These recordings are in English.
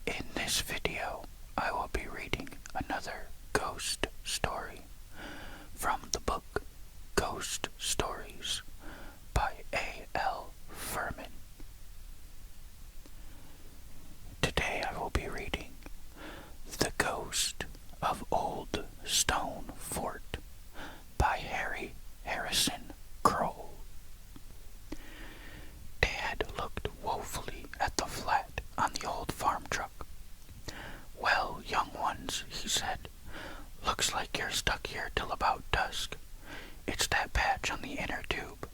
In this video, I will be reading another ghost story from the book Ghost Stories by A.L. Furman. Today I will be reading The Ghost of Old Stone Fort by Harry Harrison Kroll. Dad looked woefully at the flat on the old farm truck. "Well, young ones," he said, "looks like you're stuck here till about dusk. It's that patch on the inner tube.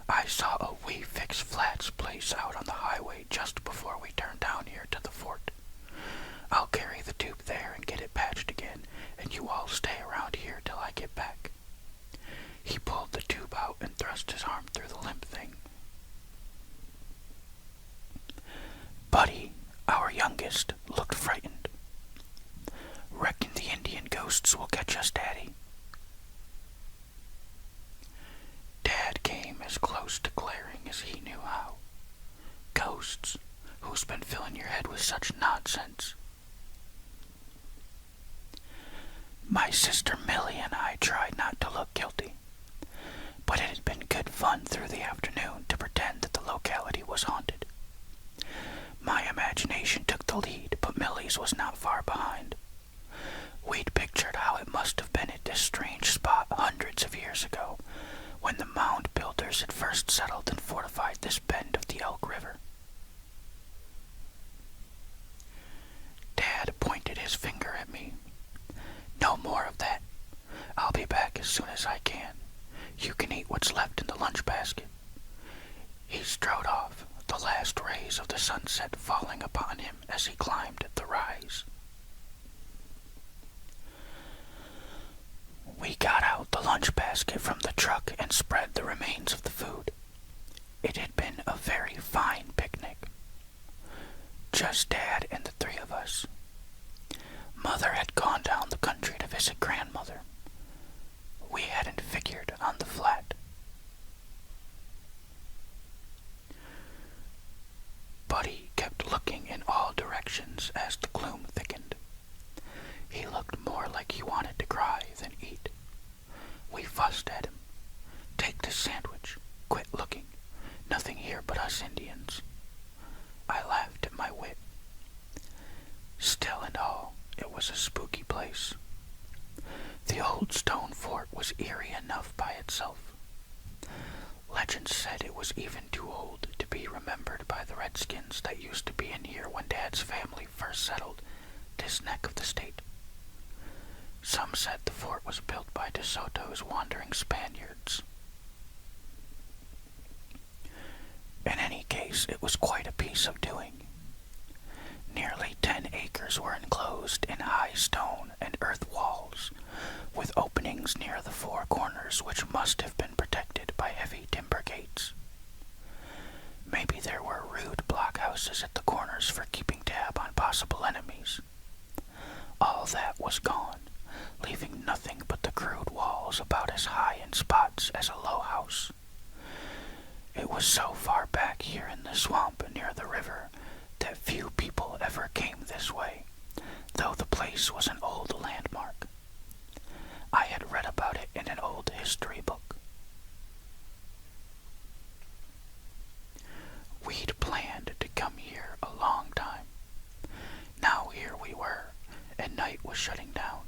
I saw a We Fix Flats place out on the highway just before we turned down here to the fort. I'll carry the tube there and get it patched again, and you all stay around here till I get back." He pulled the tube out and thrust his arm through the limp thing. Buddy, our youngest, looked frightened. "Reckon the Indian ghosts will catch us, Daddy." Dad came as close to glaring as he knew how. "Ghosts? Who's been filling your head with such nonsense?" My sister Millie and I tried not to look guilty, but it had been good fun through the afternoon to pretend that the locality was haunted. My imagination took the lead, but Millie's was not far behind. We'd pictured how it must have been at this strange spot hundreds of years ago, when the mound builders had first settled and fortified this bend of the Elk River. Dad pointed his finger at me. "No more of that. I'll be back as soon as I can. You can eat what's left in the lunch basket." He strode off, the last rays of the sunset falling upon him as he climbed the rise. We got out the lunch basket from the truck and spread the remains of the food. It had been a very fine picnic. Just Dad and the three of us. Mother had gone down the country to visit grandmother. We hadn't figured on the flat. Buddy kept looking in all directions as the gloom thickened. He looked more like he wanted to cry than eat. We fussed at him. "Take this sandwich. Quit looking. Nothing here but us Indians." I laughed at my wit. Still and all, it was a spooky place. The old stone fort was eerie enough by itself. Legend said it was even too old to be remembered by the redskins that used to be in here when Dad's family first settled this neck of the state. Some said the fort was built by De Soto's wandering Spaniards. In any case, it was quite a piece of doing. Nearly 10 acres were enclosed in high stone and earth walls, with openings near the four corners which must have been protected by heavy timber gates. Maybe there were rude blockhouses at the corners for keeping tab on possible enemies. All that was gone, leaving nothing but the crude walls about as high in spots as a low house. It was so far back here in the swamp near the river that few people ever came this way, though the place was an old landmark. I had read about it in an old history book. We'd planned to come here a long time. Now here we were, and night was shutting down.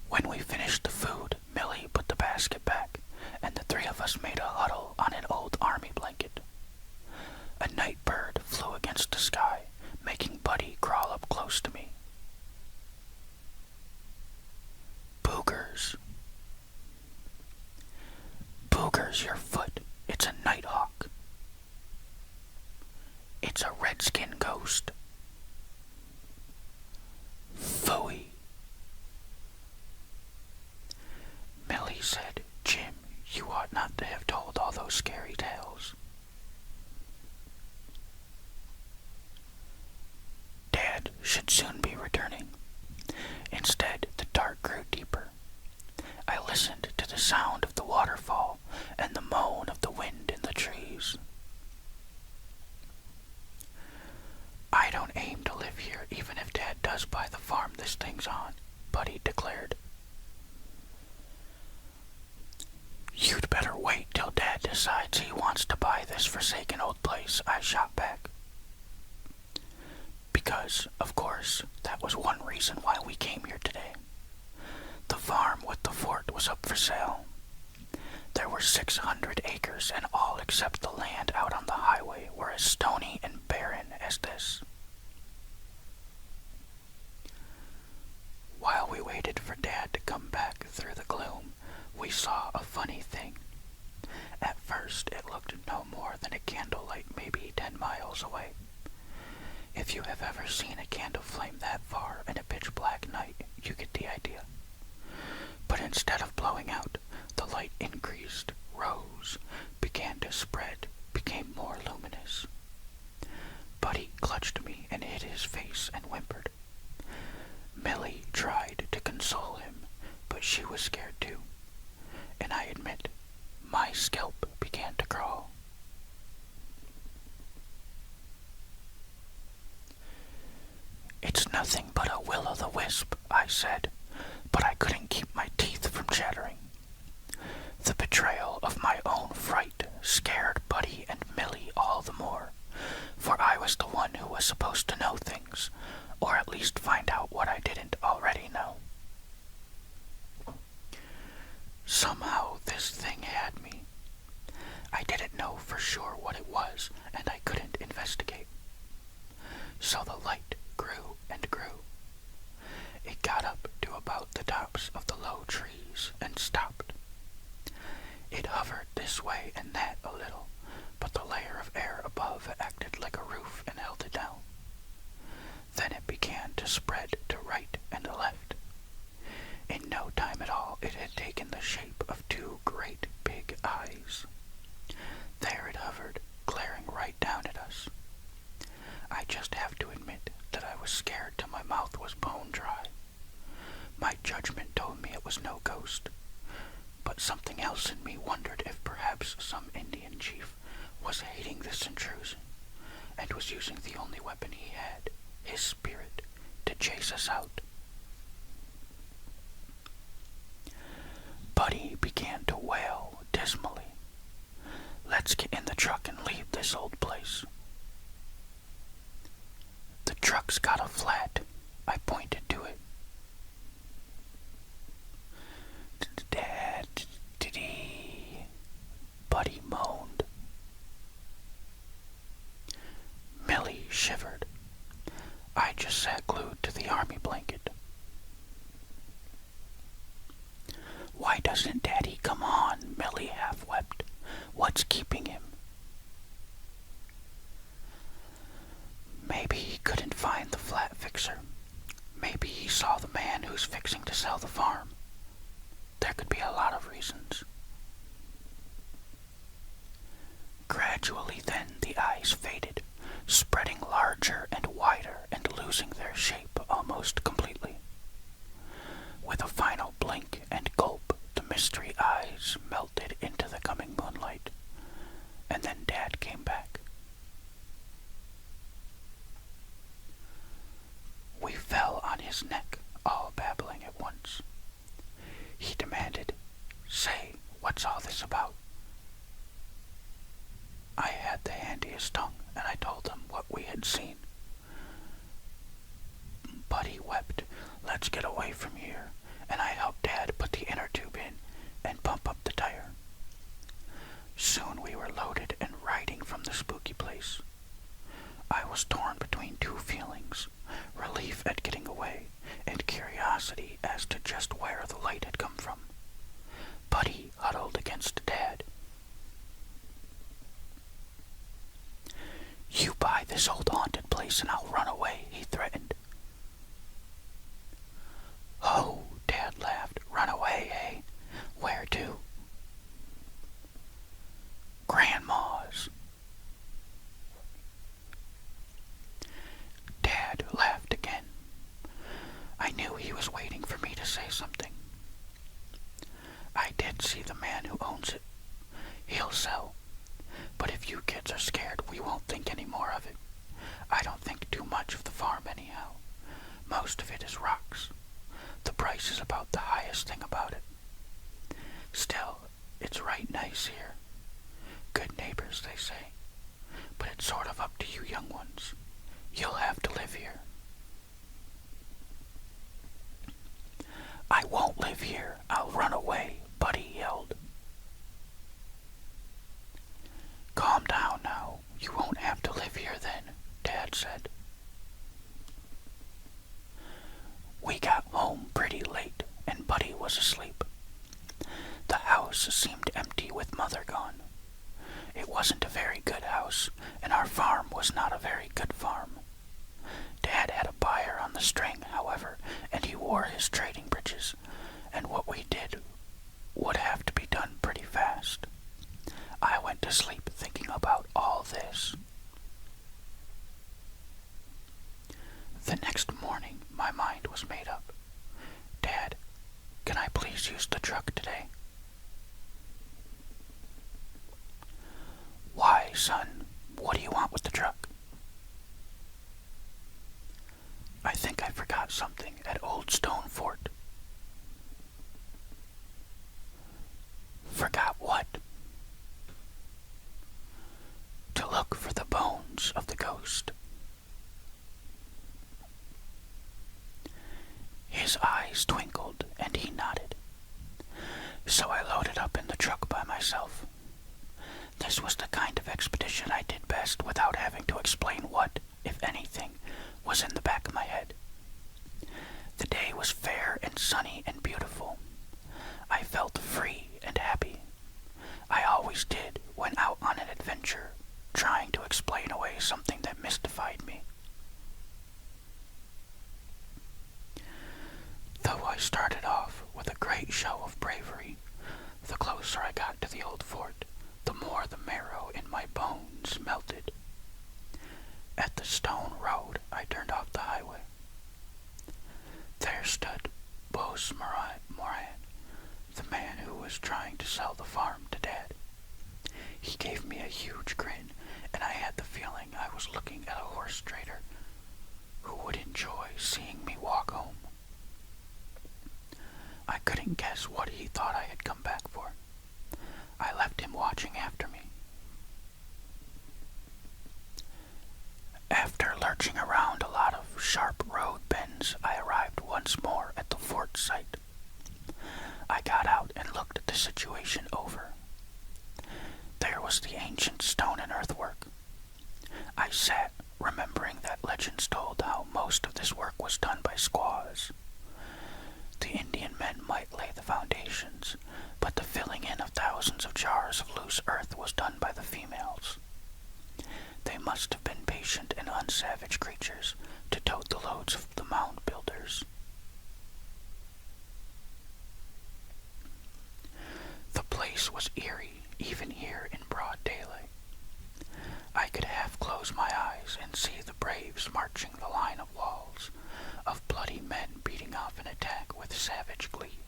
When we finished the food, Millie put the basket back, and the three of us made a huddle on an old army blanket. A night bird flew against the sky, making Buddy crawl up close to me. "Boogers." "Boogers your foot. It's a nighthawk." "It's a redskin ghost." "Phooey." Millie said, "Jim, you ought not to have told all those scary tales." Dad should soon be returning. Instead, the dark grew deeper. I listened to the sound of the waterfall and the moan of the wind in the trees. this thing's on," Buddy declared. "You'd better wait till Dad decides he wants to buy this forsaken old place," I shot back. Because, of course, that was one reason why we came here today. The farm with the fort was up for sale. There were 600 acres, and all except the land out on the highway were as stony and barren as this. While we waited for Dad to come back through the gloom, we saw a funny thing. At first, it looked no more than a candlelight maybe 10 miles away. If you have ever seen a candle flame that far in a pitch-black night, you get the idea. But instead of blowing out, the light increased, rose, began to spread, became more luminous. Buddy clutched me and hid his face and whimpered. Millie tried to console him, but she was scared too, and I admit, my scalp began to crawl. "It's nothing but a will-o'-the-wisp," I said, but I couldn't keep my teeth from chattering. The betrayal of my own fright scared Buddy and Millie all the more, for I was the one who was supposed to know things, or at least find out what I didn't already know. Somehow this thing had me. I didn't know for sure what it was, and I couldn't investigate. So the light grew and grew. It got up to about the tops of the low trees and stopped. It hovered this way and that a little, but the layer of air above acted like a roof and held it down. Then it began to spread to right and left. In no time at all, it had taken the shape of two great big eyes. There it hovered, glaring right down at us. I just have to admit that I was scared till my mouth was bone dry. My judgment told me it was no ghost, but something else in me wondered if perhaps some Indian chief was hating this intrusion and was using the only weapon he had, his spirit, to chase us out. Buddy began to wail dismally. "Let's get in the truck and leave this old place." "The truck's got a flat," I pointed to it. "Dad, Buddy moaned. Millie shivered. I just sat glued to the army blanket. "Why doesn't Daddy come on?" Millie half wept. "What's keeping him?" Maybe he couldn't find the flat fixer. Maybe he saw the man who's fixing to sell the farm. There could be a lot of reasons. Gradually then the eyes faded, spreading larger and wider and losing their shape almost completely. With a final blink and gulp, the mystery eyes melted into the coming moonlight, and then Dad came back. We fell on his neck, all babbling at once. He demanded, "Say, what's all this about?" I had the handiest tongue, and I told him what we had seen. Buddy wept, "Let's get away from here," and I helped Dad put the inner tube in and pump up the tire. Soon we were loaded and riding from the spooky place. I was torn between two feelings, relief at getting away and curiosity as to just where the light had come from. Buddy huddled against Dad. "You buy this old haunted place and I'll run away," he threatened. "Oh," Dad laughed. "Run away, eh? Where to?" "Grandma's." Dad laughed again. I knew he was waiting for me to say something. "I did see the man who owns it. He'll sell. But if you kids are scared, we won't think any more of it. I don't think 2 is about the highest thing about it. Still, it's right nice here. Good neighbors, they say. But it's sort of up to you young ones. You'll have to live here. I won't live here. I'll run away, Buddy yelled. Calm down now. You won't have to live here then, Dad said. We got home pretty late, and Buddy was asleep. The house seemed empty with Mother gone. It wasn't a very good house, and our farm was not a very good farm. Dad had a buyer on the string, however, and he wore his trading breeches, and what we did would have to be done pretty fast. I went to sleep thinking about all this. The next morning, my mind was made up. Dad, can I please use the truck today? Why, son? What do you want with the truck? I think I forgot something at Old Stone Fort. Forgot what? To look for the bones of the ghost. His eyes twinkled and he nodded. So I loaded up in the truck by myself. This was the kind of expedition I did best without having to explain what, if anything, was in the back of my head. The day was fair and sunny and beautiful. I felt free and happy. I always did when out on an adventure, trying to explain away something that mystified me. Though I started off with a great show of bravery, the closer I got to the old fort, the more the marrow in my bones melted. At the stone road, I turned off the highway. There stood Bose Moran, the man who was trying to sell the farm to Dad. He gave me a huge grin, and I had the feeling I was looking at a horse trader who would enjoy seeing me walk home. I couldn't guess what he thought I had come back for. I left him watching after me. After lurching around a lot of sharp road bends, I arrived once more at the fort site. I got out and looked the situation over. There was the ancient stone and earthwork. I sat, remembering that legends told how most of this work was done by squaws. The Indian men might lay the foundations, but the filling in of thousands of jars of loose earth was done by the females. They must have been patient and unsavage creatures to tote the loads of the mound builders. The place was eerie, even here in broad daylight. I could half close my eyes and see the braves marching the line of walls, of bloody men beating off an attack with savage glee.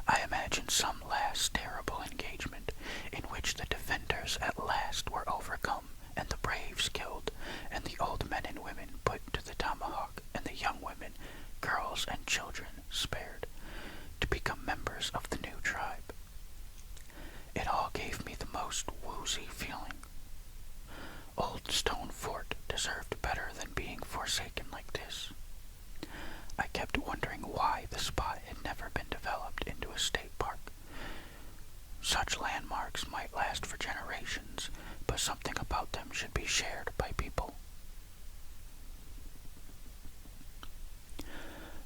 I imagined some last terrible engagement in which the defenders at last were overcome and the braves killed, and the old men and women put to the tomahawk, and the young women, girls, and children spared, to become members of the new tribe. It all gave me the most woozy feeling. Old Stone Fort deserved better than being forsaken like this. I kept wondering why the spot had never been developed into a state park. Such landmarks might last for generations, but something about them should be shared by people.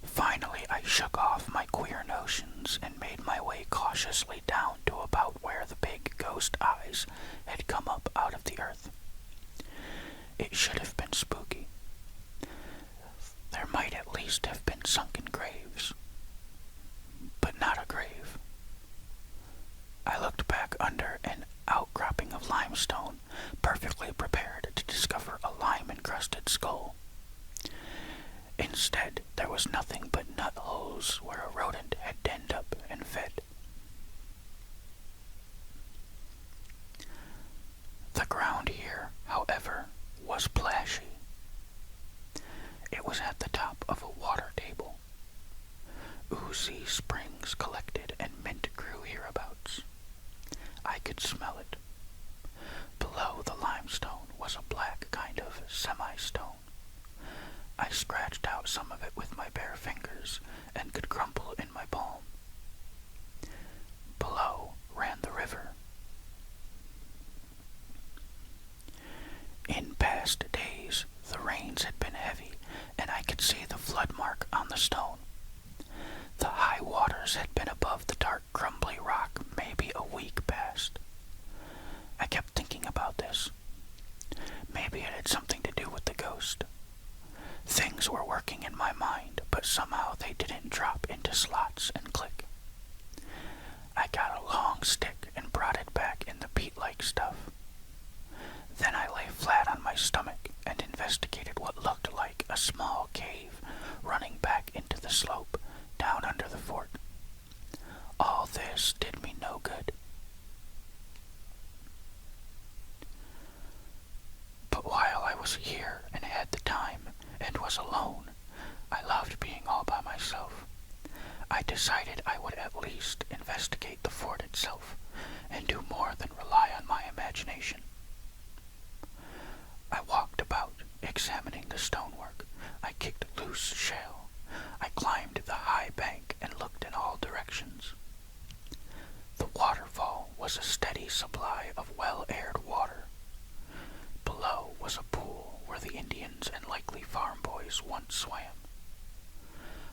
Finally, I shook off my queer notions and made my way cautiously down to about where the big ghost eyes had come up out of the earth. It should have been spooky. There might at least have been sunken graves, but not a grave. I looked back under an outcropping of limestone, perfectly prepared to discover a lime-encrusted skull. Instead, there was nothing but nut holes where a rodent had denned up and fed. The ground here, however, was plashy. It was at the top of a water table. oozy springs collected and mint grew hereabouts. I could smell it. Below the limestone was a black kind of semi-stone. I scratched out some of it with my bare fingers and could crumple in my palm. Below ran the river. In past days, the rains had been heavy, and I could see the flood mark on the stone. The high waters had been above the dark, crumbly rock maybe a week past. I kept thinking about this. Maybe it had something to do with the ghost. Things were working in my mind, but somehow they didn't drop into slots and click. I got a long stick and brought it back in the peat-like stuff. Then I lay flat on my stomach and investigated what looked like a small cave running back into the slope down under the fort. All this did me no good. But while I was here and had the time and was alone, I loved being all by myself. I decided I would at least investigate the fort itself and do more than rely on my imagination. I walked about, examining the stonework. I kicked loose shale. I climbed the high bank and looked in all directions. The waterfall was a steady supply of well-aired water. Below was a pool where the Indians and likely farm boys once swam.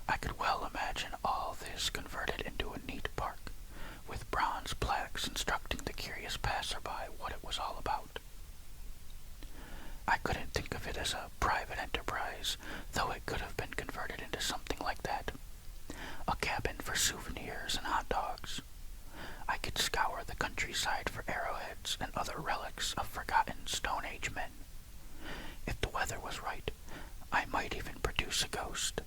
I could well imagine all this converted into a neat park, with bronze plaques instructing the curious passerby what it was all about. I couldn't think of it as a private enterprise, though it could have been converted into something like that. A cabin for souvenirs and hot dogs. I could scour the countryside for arrowheads and other relics of forgotten Stone Age men. If the weather was right, I might even produce a ghost.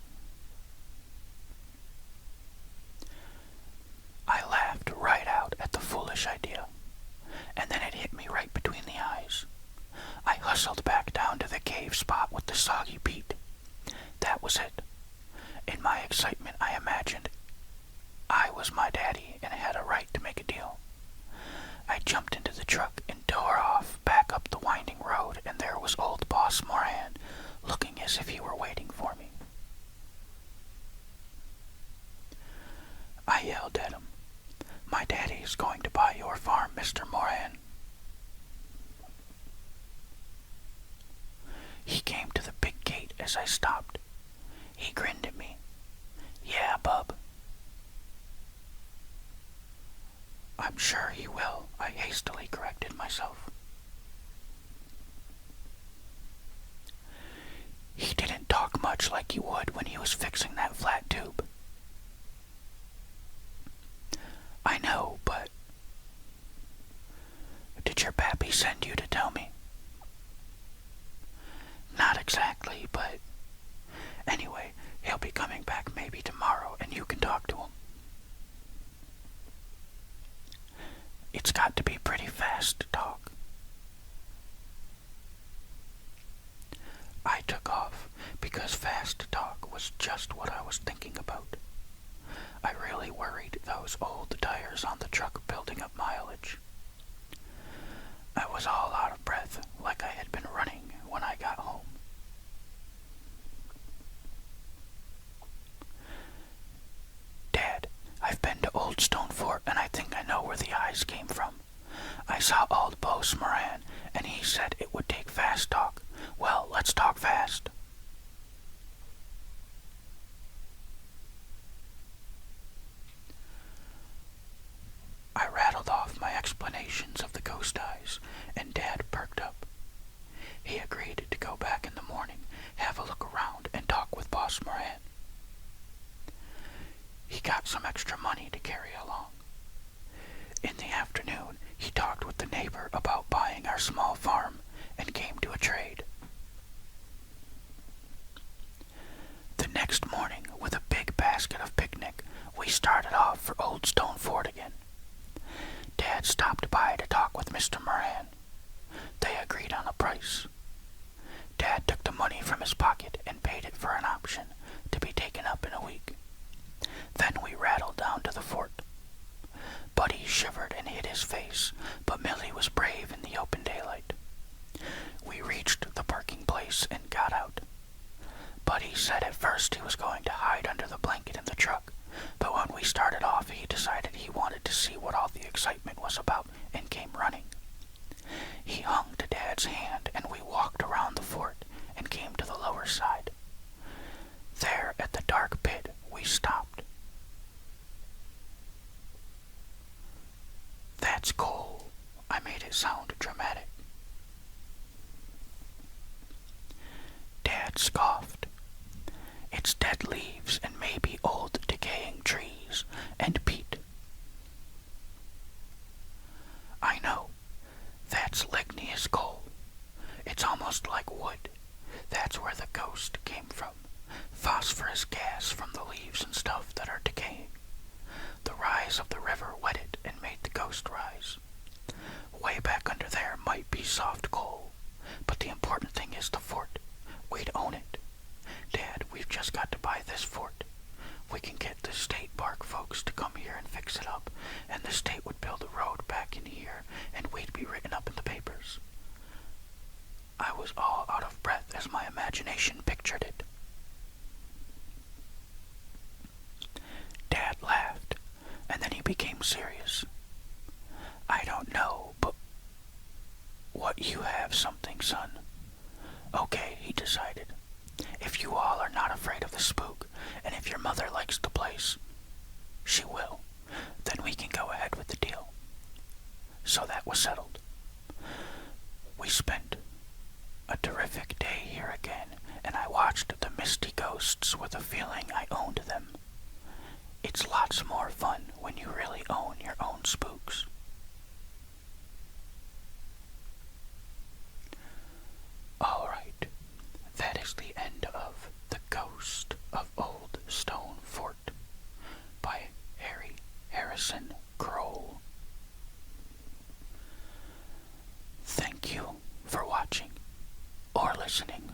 I laughed right out at the foolish idea, and then it hit me right between the eyes. I hustled back down to the cave spot with the soggy peat. That was it. In my excitement, I imagined I was my daddy and had a right to make a deal. I jumped into the truck and tore off back up the winding road, and there was old Boss Moran, looking as if he were waiting for me. I yelled at him, "My daddy is going to buy your farm, Mr. Moran." He came to the big gate as I stopped. He grinned at me. "Yeah, bub." "I'm sure he will," I hastily corrected myself. He didn't talk much like he would when he was fixing that flat tube. "I know, but did your pappy send you to tell me?" "Not exactly, but anyway, he'll be coming back maybe tomorrow and you can talk to him." "It's got to be pretty fast to talk." I took off because fast talk was just what I was thinking about. I really worried those old tires on the truck building up mileage. I was all out of breath, like I had been running when I got home. "Dad, I've been to Old Stone Fort and I think I know where the eyes came from. I saw old Boss Moran and he said it would take fast talk. Well, let's talk fast." I rattled off my explanations of the ghost eyes, and Dad perked up. He agreed to go back in the morning, have a look around, and talk with Boss Moran. He got some extra money to carry along. In the afternoon, he talked with the neighbor about buying our small farm and came to a trade. The next morning, with a big basket of picnic, we started off for Old Stone Fort again. Dad stopped by to talk with Mr. Moran. They agreed on a price. Dad took the money from his pocket and paid it for an option to be taken up in a week. Then scoffed. It's dead leaves and maybe old decaying trees and peat. I know, that's ligneous coal. It's almost like wood. That's where the ghost came from. Phosphorus gas from the leaves and stuff that are decaying. The rise of the river wet it and made the ghost rise. Way back under there might be soft coal, but the important thing is the fort. We'd own it. Dad, we've just got to buy this fort. We can get the state park folks to come here and fix it up, and the state would build a road back in here, and we'd be written up in the papers. I was all out of breath as my imagination pictured it. Dad laughed, and then he became serious. I don't know, but what you have something, son. Okay, he decided. If you all are not afraid of the spook, and if your mother likes the place, she will, then we can go ahead with the deal. So that was settled. We spent a terrific day here again, and I watched the misty ghosts with a feeling I owned them. It's lots more fun when you really own your own spooks. Alright, that is the end of The Ghost of Old Stone Fort by Harry Harrison Kroll. Thank you for watching or listening.